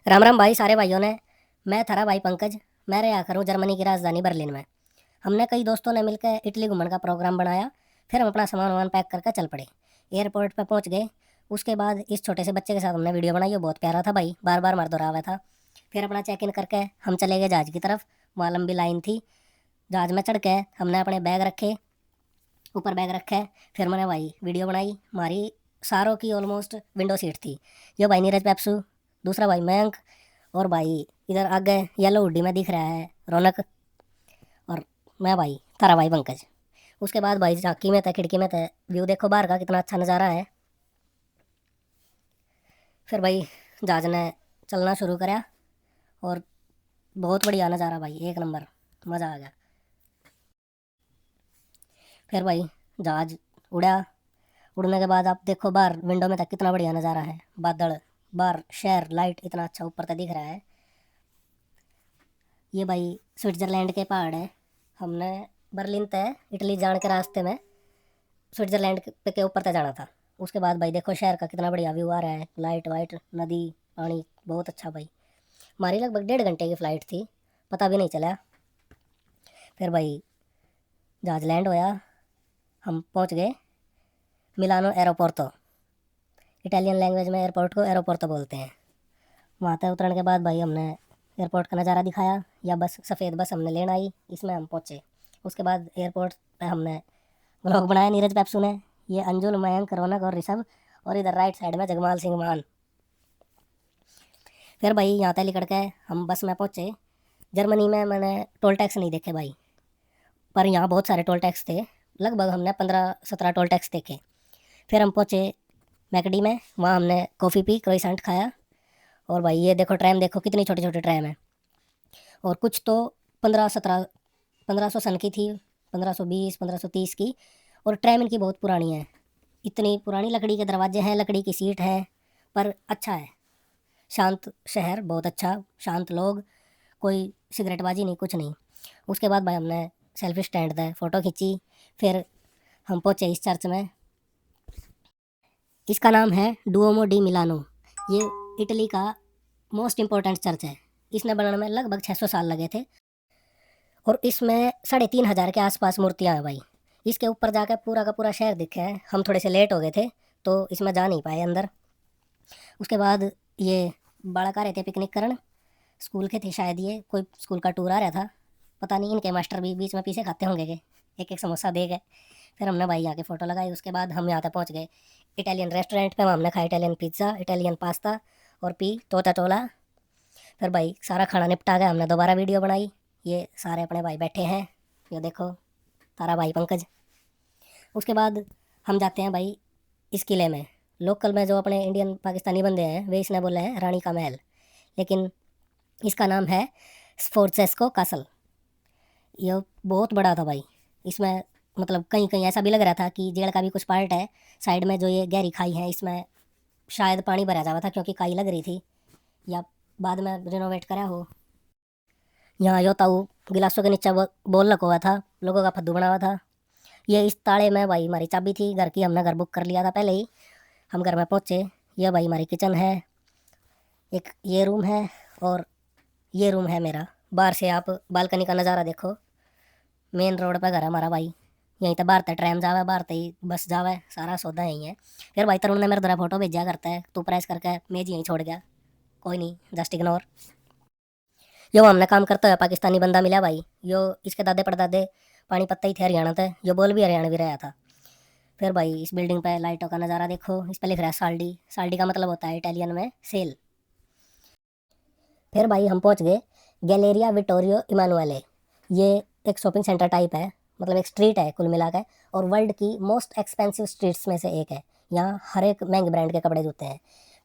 राम राम भाई सारे भाइयों ने। मैं थारा भाई पंकज। मैं रहा करूँ जर्मनी की राजधानी बर्लिन में। हमने कई दोस्तों ने मिलकर इटली घूमने का प्रोग्राम बनाया। फिर हम अपना सामान वामान पैक करके चल पड़े। एयरपोर्ट पे पहुंच गए। उसके बाद इस छोटे से बच्चे के साथ हमने वीडियो बनाई, वो बहुत प्यारा था भाई, बार बार मर दोहरा हुआ था। फिर अपना चेक इन करके हम चले गए जहाज़ की तरफ। वहाँ लंबी लाइन थी। जहाज़ में चढ़ के हमने अपने बैग रखे, ऊपर बैग रखे। फिर मैंने भाई वीडियो बनाई। हमारी सारों की ऑलमोस्ट विंडो सीट थी। ये भाई नीरज पेप्सू, दूसरा भाई मयंक, और भाई इधर आगे येलो हुड्डी में दिख रहा है रौनक, और मैं भाई तारा भाई पंकज। उसके बाद भाई झांकी में थे, खिड़की में थे, व्यू देखो बाहर का कितना अच्छा नज़ारा है। फिर भाई जहाज ने चलना शुरू करा, और बहुत बढ़िया नज़ारा भाई, एक नंबर, मज़ा आ गया। फिर भाई जहाज उड़ा। उड़ने के बाद आप देखो बाहर विंडो में तक कितना बढ़िया नज़ारा है, बादल, बाहर शहर, लाइट इतना अच्छा ऊपर तक दिख रहा है। ये भाई स्विट्ज़रलैंड के पहाड़ है। हमने बर्लिन तय इटली जाने के रास्ते में स्विट्ज़रलैंड के ऊपर तक जाना था। उसके बाद भाई देखो शहर का कितना बढ़िया व्यू आ रहा है, लाइट वाइट, नदी, पानी, बहुत अच्छा भाई। हमारी लगभग 1.5 घंटे की फ़्लाइट थी, पता भी नहीं चला। फिर भाई जहाज लैंड होया, हम पहुंच गए मिलानो एरोपोर्टो। इटालियन लैंग्वेज में एयरपोर्ट को एरोपोर्टो बोलते हैं। वहाँ तक उतरने के बाद भाई हमने एयरपोर्ट का नज़ारा दिखाया, या बस सफ़ेद बस हमने लेना आई, इसमें हम पहुँचे। उसके बाद एयरपोर्ट पे हमने व्लॉग बनाया नीरज पेप्सू ने, ये अंजुल, मयंक, रौनक और ऋषभ, और इधर राइट साइड में जगमाल सिंह मान। फिर भाई यहाँ तक निकल के हम बस में पहुँचे। जर्मनी में मैंने टोल टैक्स नहीं देखे भाई, पर यहाँ बहुत सारे टोल टैक्स थे। लगभग हमने 15-17 टोल टैक्स देखे। फिर हम पहुँचे मैकडी में, वहाँ हमने कॉफ़ी पी, क्रोइसेंट खाया। और भाई ये देखो ट्रैम, देखो कितनी छोटी छोटी ट्रैम है। और कुछ तो 1500 सन की थी, 1520, 1530 की। और ट्रैम इनकी बहुत पुरानी है, इतनी पुरानी, लकड़ी के दरवाजे हैं, लकड़ी की सीट है, पर अच्छा है। शांत शहर, बहुत अच्छा, शांत लोग, कोई सिगरेटबाजी नहीं, कुछ नहीं। उसके बाद भाई हमने सेल्फी स्टैंड था, फ़ोटो खींची। फिर हम पहुँचे इस चर्च में। इसका नाम है डुओमो डी मिलानो। ये इटली का मोस्ट इम्पोर्टेंट चर्च है। इसने बनाने में लगभग 600 साल लगे थे। और इसमें 3,500 के आसपास मूर्तियाँ हैं भाई। इसके ऊपर जाकर पूरा का पूरा शहर दिखे है। हम थोड़े से लेट हो गए थे, तो इसमें जा नहीं पाए अंदर। उसके बाद ये बालक आ रहे थे पिकनिक करन, स्कूल के थे शायद, ये कोई स्कूल का टूर आ रहा था, पता नहीं। इनके मास्टर भी बीच में पीछे खाते होंगे के, एक एक समोसा दे गए। फिर हमने भाई यहाँ के फ़ोटो लगाई। उसके बाद हम यहाँ तक पहुँच गए इटालियन रेस्टोरेंट पे। वहाँ हमने खाया इटालियन पिज़्ज़ा, इटालियन पास्ता, और पी तोता टोला। फिर भाई सारा खाना निपटा गया, हमने दोबारा वीडियो बनाई। ये सारे अपने भाई बैठे हैं, ये देखो तारा भाई पंकज। उसके बाद हम जाते हैं भाई इस किले में। लोकल में जो अपने इंडियन पाकिस्तानी बंदे हैं, वे इसने बोले हैं रानी का महल, लेकिन इसका नाम है स्फोर्ट्सेस्को कासल। ये बहुत बड़ा था भाई। इसमें मतलब कहीं कहीं ऐसा भी लग रहा था कि जेल का भी कुछ पार्ट है। साइड में जो ये गहरी खाई है, इसमें शायद पानी भरा जावा था, क्योंकि काई लग रही थी, या बाद में रिनोवेट करा हो। यहाँ यो ताऊ गिलासों के नीचे बोल लगा हुआ था, लोगों का फद्दू बना हुआ था। ये इस ताले में भाई हमारी चाबी थी घर की, हमने घर बुक कर लिया था पहले ही। हम घर में पहुँचे। यह भाई हमारी किचन है, एक ये रूम है, और ये रूम है मेरा। बाहर से आप बालकनी का नज़ारा देखो। मेन रोड पर घर है हमारा भाई। यहीं तक बाहर तक ट्रैम जावे, बाहर तक ही बस जावे, सारा सौदा यहीं है। फिर भाई तरुण ने मेरे द्वारा फोटो भेजा करता है, तू प्रेस करके मेज यहीं छोड़ गया, कोई नहीं, जस्ट इग्नोर। यो हमने काम करता है पाकिस्तानी बंदा मिला भाई। यो इसके दादे परदादे पानीपत ही थे, हरियाणा थे। यो बोल भी हरियाणा भी रहा था। फिर भाई इस बिल्डिंग पे लाइटों का नज़ारा देखो। इस पे लिख रहा है साल्डी। साल्डी का मतलब होता है इटालियन में सेल। फिर भाई हम पहुंच गए गैलेरिया विटोरियो इमानुएले। ये एक शॉपिंग सेंटर टाइप है, मतलब एक स्ट्रीट है कुल मिलाकर, और वर्ल्ड की मोस्ट एक्सपेंसिव स्ट्रीट्स में से एक है। यहाँ हर एक महंगे ब्रांड के कपड़े जूते हैं।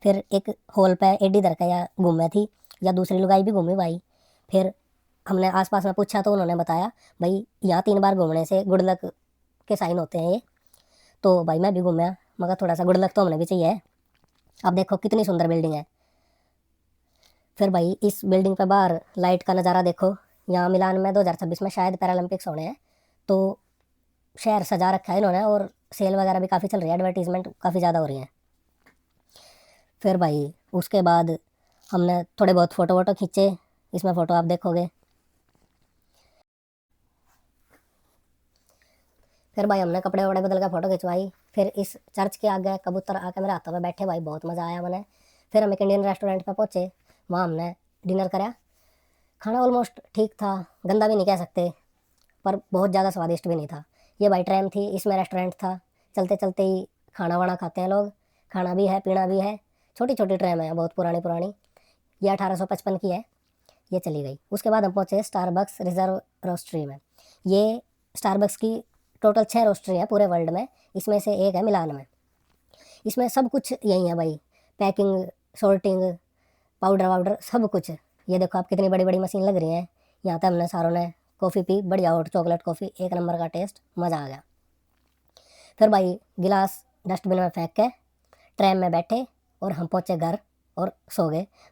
फिर एक हॉल पे एडी दर का या घूमे थी, या दूसरी लुगाई भी घूमी भाई। फिर हमने आसपास में पूछा तो उन्होंने बताया भाई यहाँ 3 बार घूमने से गुड लक के साइन होते हैं ये। तो भाई मैं भी घूमया, मगर थोड़ा सा गुड लक तो हमने भी चाहिए। अब देखो कितनी सुंदर बिल्डिंग है। फिर भाई इस बिल्डिंग पे बाहर लाइट का नज़ारा देखो। यहाँ मिलान में 2026 में शायद पैरालंपिक्स होने हैं, तो शहर सजा रखा है इन्होंने, और सेल वगैरह भी काफ़ी चल रही है, एडवर्टीजमेंट काफ़ी ज़्यादा हो रही है। फिर भाई उसके बाद हमने थोड़े बहुत फ़ोटो वोटो खींचे, इसमें फ़ोटो आप देखोगे। फिर भाई हमने कपड़े वपड़े बदल के फ़ोटो खिंचवाई। फिर इस चर्च के आगे कबूतर आके मेरे हाथों में बैठे भाई, बहुत मज़ा आया मैंने। फिर हम एक इंडियन रेस्टोरेंट पे पहुँचे, वहाँ हमने डिनर करा। खाना ऑलमोस्ट ठीक था, गंदा भी नहीं कह सकते, पर बहुत ज़्यादा स्वादिष्ट भी नहीं था। ये भाई ट्रेन थी, इसमें रेस्टोरेंट था, चलते चलते ही खाना वाना खाते हैं लोग। खाना भी है, पीना भी है। छोटी छोटी ट्रेन है, बहुत पुरानी पुरानी। ये 1855 की है। ये चली गई। उसके बाद हम पहुँचे स्टारबक्स रिजर्व रोस्ट्री में। ये स्टारबक्स की टोटल 6 रोस्ट्री है पूरे वर्ल्ड में, इसमें से एक है मिलान में। इसमें सब कुछ यही है भाई, पैकिंग, सॉर्टिंग, पाउडर वाउडर सब कुछ। ये देखो आप, कितनी बड़ी बड़ी मशीन लग रही है। यहाँ पे हमने सारों ने कॉफ़ी पी, बढ़िया हॉट चॉकलेट कॉफ़ी, एक नंबर का टेस्ट, मज़ा आ गया। फिर भाई गिलास डस्टबिन में फेंक के ट्रेन में बैठे और हम पहुँचे घर और सो गए।